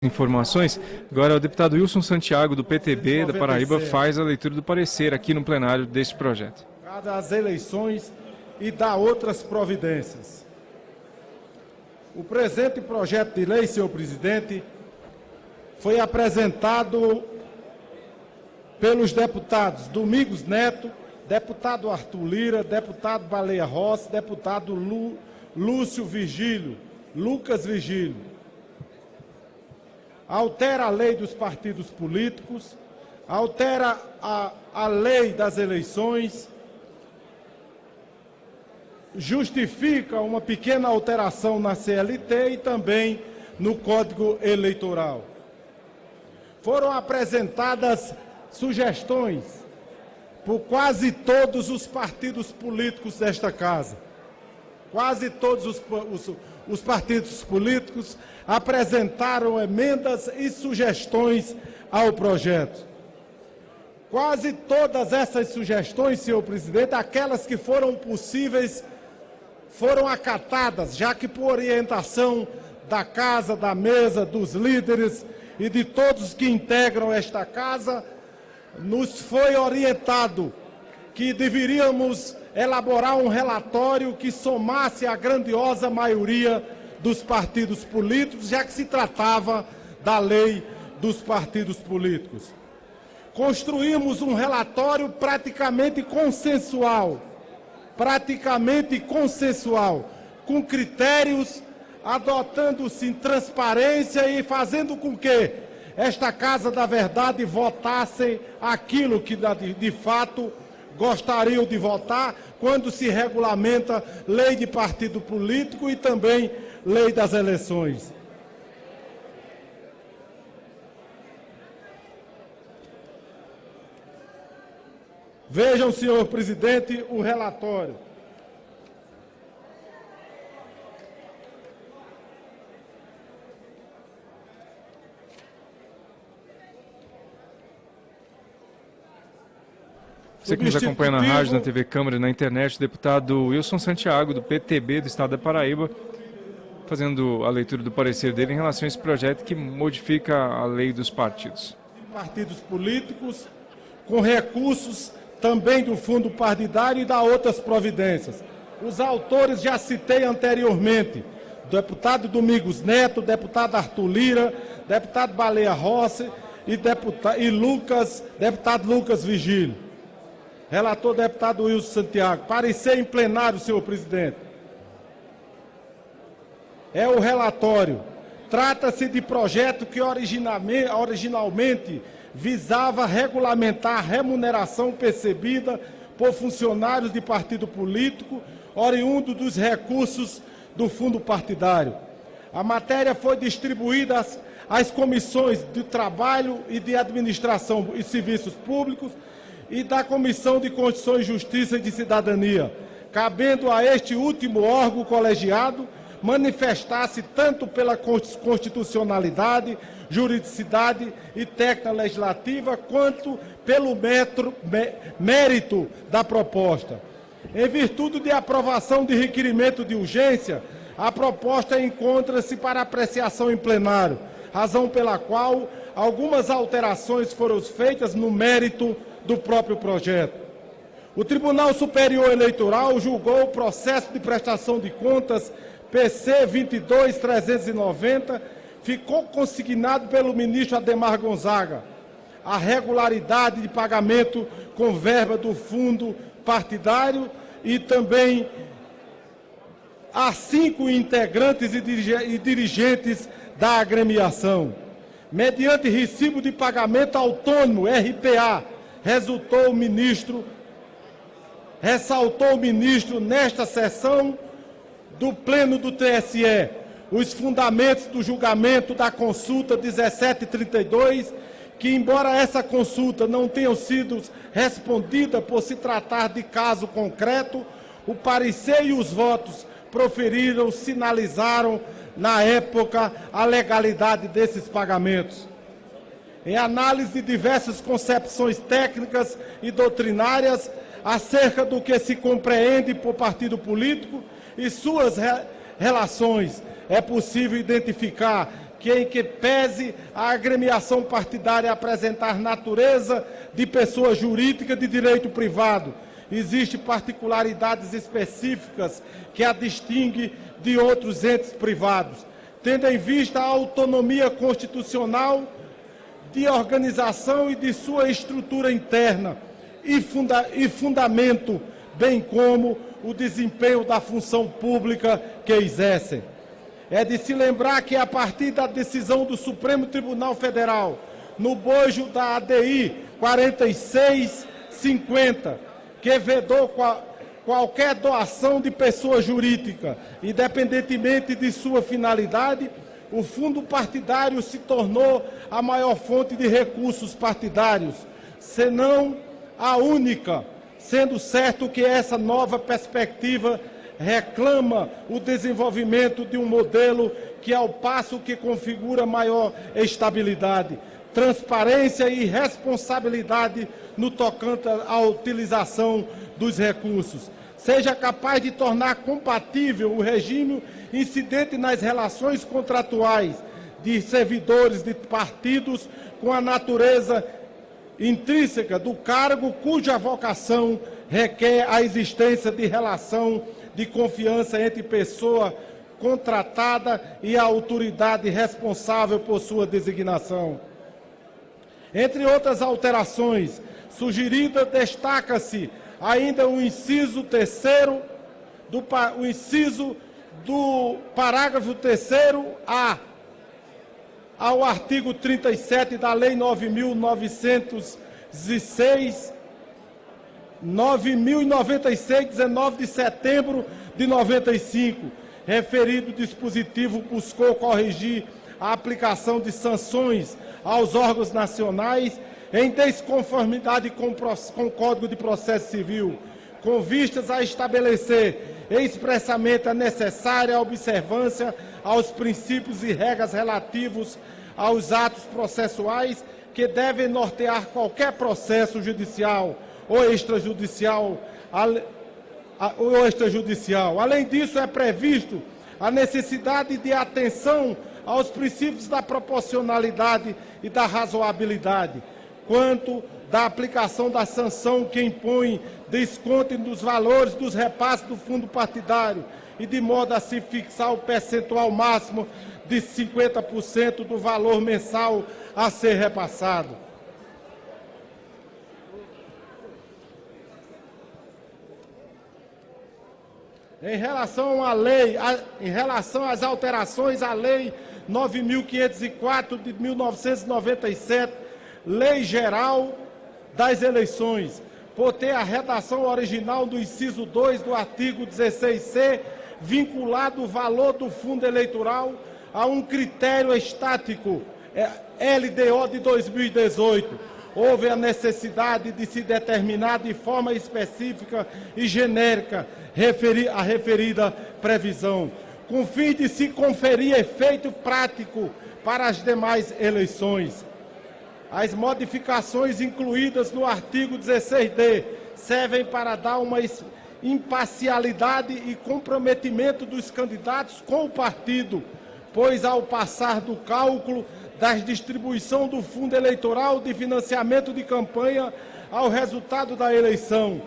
Informações. Agora o deputado Wilson Santiago, do PTB da Paraíba, faz a leitura do parecer aqui no plenário deste projeto. As eleições e dá outras providências. O presente projeto de lei, senhor presidente, foi apresentado pelos deputados Domingos Neto, deputado Arthur Lira, deputado Baleia Rossi, deputado Lúcio Vigílio, Lucas Vigílio. Altera a lei dos partidos políticos, altera a lei das eleições, justifica uma pequena alteração na CLT e também no Código Eleitoral. Foram apresentadas sugestões por quase todos os partidos políticos desta casa. Quase todos os partidos políticos apresentaram emendas e sugestões ao projeto. Quase todas essas sugestões, senhor presidente, aquelas que foram possíveis, foram acatadas, já que por orientação da casa, da mesa, dos líderes e de todos que integram esta casa, nos foi orientado que deveríamos elaborar um relatório que somasse a grandiosa maioria dos partidos políticos, já que se tratava da lei dos partidos políticos. Construímos um relatório praticamente consensual, com critérios, adotando-se transparência e fazendo com que esta Casa da Verdade votasse aquilo que de fato gostariam de votar quando se regulamenta lei de partido político e também lei das eleições. Vejam, senhor presidente, o relatório. Você que nos acompanha na rádio, na TV Câmara e na internet, o deputado Wilson Santiago, do PTB do Estado da Paraíba, fazendo a leitura do parecer dele em relação a esse projeto que modifica a lei dos partidos. Partidos políticos, com recursos também do fundo partidário e da outras providências. Os autores já citei anteriormente, deputado Domingos Neto, deputado Arthur Lira, deputado Baleia Rossi e deputado Lucas Vigílio. Relator deputado Wilson Santiago. Parecer em plenário, senhor presidente. É o relatório. Trata-se de projeto que originalmente visava regulamentar a remuneração percebida por funcionários de partido político, oriundo dos recursos do fundo partidário. A matéria foi distribuída às comissões de Trabalho e de Administração e Serviços Públicos e da Comissão de Constituição e Justiça e de Cidadania, cabendo a este último órgão colegiado manifestar-se tanto pela constitucionalidade, juridicidade e técnica legislativa, quanto pelo mérito da proposta. Em virtude de aprovação de requerimento de urgência, a proposta encontra-se para apreciação em plenário, razão pela qual algumas alterações foram feitas no mérito do próprio projeto. O Tribunal Superior Eleitoral julgou o processo de prestação de contas PC 22.390, ficou consignado pelo ministro Adhemar Gonzaga a regularidade de pagamento com verba do fundo partidário e também a 5 integrantes e dirigentes da agremiação. Mediante recibo de pagamento autônomo, RPA, ressaltou o ministro nesta sessão do Pleno do TSE, os fundamentos do julgamento da consulta 1732, que, embora essa consulta não tenha sido respondida por se tratar de caso concreto, o parecer e os votos proferiram, sinalizaram, na época, a legalidade desses pagamentos. Em análise de diversas concepções técnicas e doutrinárias acerca do que se compreende por partido político e suas relações, é possível identificar em que pese a agremiação partidária apresentar natureza de pessoa jurídica de direito privado, existem particularidades específicas que a distinguem de outros entes privados, tendo em vista a autonomia constitucional de organização e de sua estrutura interna e fundamento, bem como o desempenho da função pública que exercem. É de se lembrar que, a partir da decisão do Supremo Tribunal Federal, no bojo da ADI 4650, que vedou qualquer doação de pessoa jurídica, independentemente de sua finalidade, o fundo partidário se tornou a maior fonte de recursos partidários, senão a única, sendo certo que essa nova perspectiva reclama o desenvolvimento de um modelo que, ao passo que configura maior estabilidade, transparência e responsabilidade no tocante à utilização dos recursos, seja capaz de tornar compatível o regime incidente nas relações contratuais de servidores de partidos com a natureza intrínseca do cargo cuja vocação requer a existência de relação de confiança entre pessoa contratada e a autoridade responsável por sua designação. Entre outras alterações sugeridas, destaca-se ainda o inciso do parágrafo 3º-A ao artigo 37 da Lei 9.096, 19 de setembro de 95. Referido dispositivo buscou corrigir a aplicação de sanções aos órgãos nacionais em desconformidade com o Código de Processo Civil, com vistas a estabelecer expressamente a necessária observância aos princípios e regras relativos aos atos processuais que devem nortear qualquer processo judicial ou extrajudicial. Além disso, é previsto a necessidade de atenção aos princípios da proporcionalidade e da razoabilidade, quanto da aplicação da sanção que impõe desconto dos valores dos repasses do fundo partidário e de modo a se fixar o percentual máximo de 50% do valor mensal a ser repassado. Em relação às alterações à Lei 9.504 de 1997, Lei Geral das Eleições, por ter a redação original do inciso 2 do artigo 16C, vinculado o valor do fundo eleitoral a um critério estático, LDO de 2018. Houve a necessidade de se determinar de forma específica e genérica a referida previsão, com fim de se conferir efeito prático para as demais eleições. As modificações incluídas no artigo 16D servem para dar uma imparcialidade e comprometimento dos candidatos com o partido, pois, ao passar do cálculo da distribuição do fundo eleitoral de financiamento de campanha ao resultado da eleição,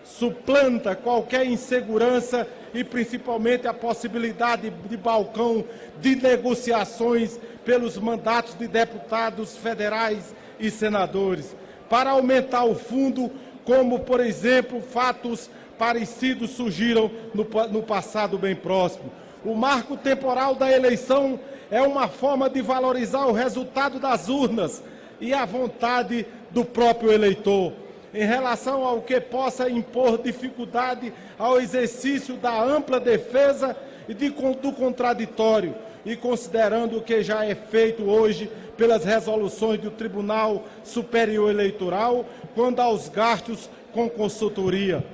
suplanta qualquer insegurança e principalmente a possibilidade de balcão de negociações pelos mandatos de deputados federais e senadores, para aumentar o fundo, como, por exemplo, fatos parecidos surgiram no passado bem próximo. O marco temporal da eleição é uma forma de valorizar o resultado das urnas e a vontade do próprio eleitor, em relação ao que possa impor dificuldade ao exercício da ampla defesa e do contraditório, e considerando o que já é feito hoje pelas resoluções do Tribunal Superior Eleitoral, quanto aos gastos com consultoria,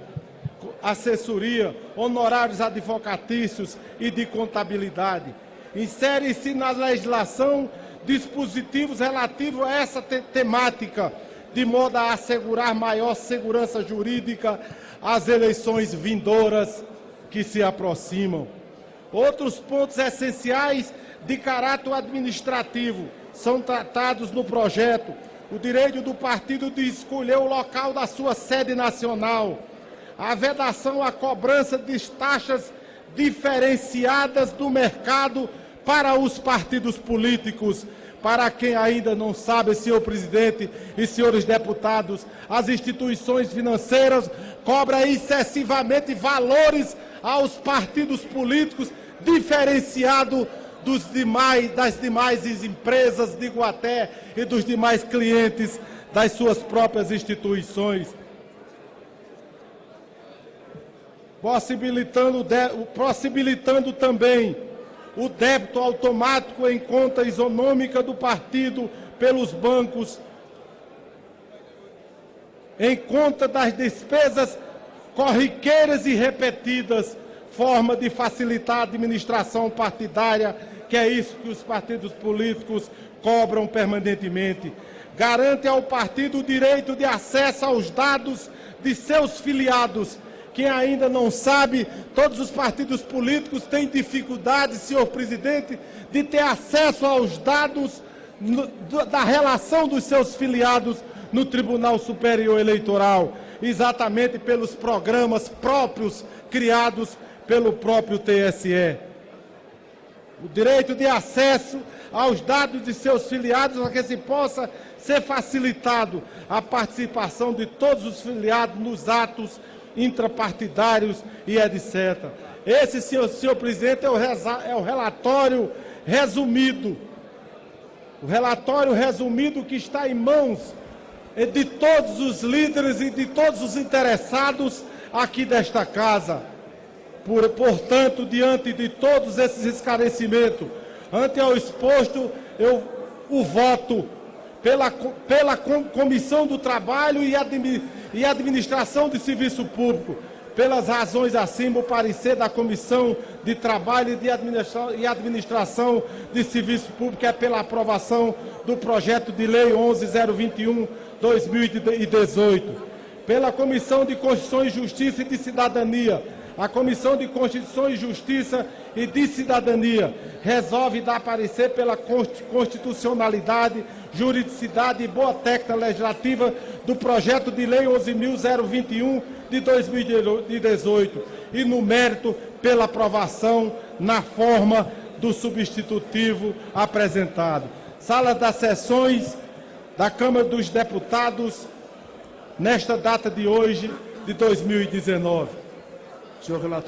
assessoria, honorários advocatícios e de contabilidade. Insere-se na legislação dispositivos relativos a essa temática, de modo a assegurar maior segurança jurídica às eleições vindouras que se aproximam. Outros pontos essenciais de caráter administrativo são tratados no projeto: o direito do partido de escolher o local da sua sede nacional, a vedação à cobrança de taxas diferenciadas do mercado para os partidos políticos. Para quem ainda não sabe, senhor presidente e senhores deputados, as instituições financeiras cobram excessivamente valores aos partidos políticos, diferenciado das demais empresas de Iguaté e dos demais clientes das suas próprias instituições, possibilitando também o débito automático em conta isonômica do partido pelos bancos, em conta das despesas corriqueiras e repetidas, forma de facilitar a administração partidária, que é isso que os partidos políticos cobram permanentemente. Garante ao partido o direito de acesso aos dados de seus filiados. Quem ainda não sabe, todos os partidos políticos têm dificuldade, senhor presidente, de ter acesso aos dados da relação dos seus filiados no Tribunal Superior Eleitoral, exatamente pelos programas próprios criados pelo próprio TSE. O direito de acesso aos dados de seus filiados, para que se possa ser facilitado a participação de todos os filiados nos atos intrapartidários e etc. Esse, senhor presidente, é o relatório resumido. O relatório resumido que está em mãos de todos os líderes e de todos os interessados aqui desta casa. Portanto, diante de todos esses esclarecimentos, ante ao exposto, o voto pela Comissão do Trabalho e Administração de Serviço Público. Pelas razões acima, o parecer da Comissão de Trabalho e Administração de Serviço Público é pela aprovação do projeto de lei 11.021/2018. Pela Comissão de Constituição e Justiça e de Cidadania, a Comissão de Constituição e Justiça e de Cidadania resolve dar parecer pela constitucionalidade, juridicidade e boa técnica legislativa do projeto de lei 11.021 de 2018 e, no mérito, pela aprovação na forma do substitutivo apresentado. Sala das Sessões da Câmara dos Deputados, nesta data de hoje, de 2019. Senhor relator.